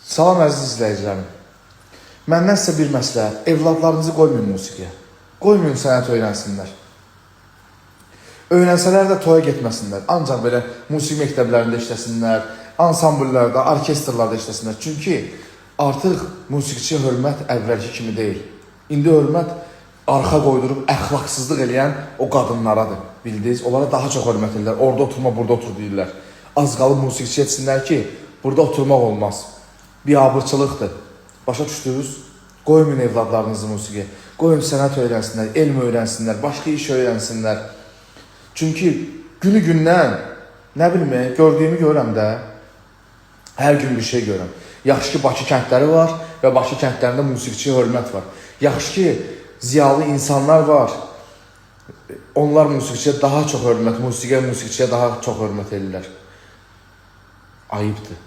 Salam əziz izləyicilərim. Məndən sizə bir məsləhət. Evladlarınızı qoymayın musiqiyə. Qoymayın sənət öyrənsinlər. Öyrənsələr də toya getməsinlər. Ancaq belə musiqi məktəblərində işləsinlər, ansambllarda, orkestrlarda işləsinlər. Çünki artıq musiqiçiyə hörmət əvvəlki kimi deyil. İndi hörmət arxa qoydurub əxlaqsızlıq eləyən o qadınlaradır. Bildiniz, onlara daha çox hörmət edirlər. Orada oturma, burada otur deyirlər. Az qalıb musiqiçi etsinlər ki, burada oturmaq olmaz. Biabırçılıqdır. Başa düşdünüz? Qoymayın evladlarınızı musiqiyə. Qoyun sənət öyrənsinlər, elm öyrənsinlər, başqa iş öyrənsinlər. Çünki günü-gündən, nə bilmək, gördüyümü görürəm də, hər gün bir şey görürəm. Yaxşı ki, Bakı kəndləri var və Bakı kəndlərində musiqiçiyə hörmət var. Yaxşı ki, ziyalı insanlar var. Onlar musiqiçiyə daha çox hörmət, musiqiçiyə daha çox hörmət edirlər. Ayıbdır.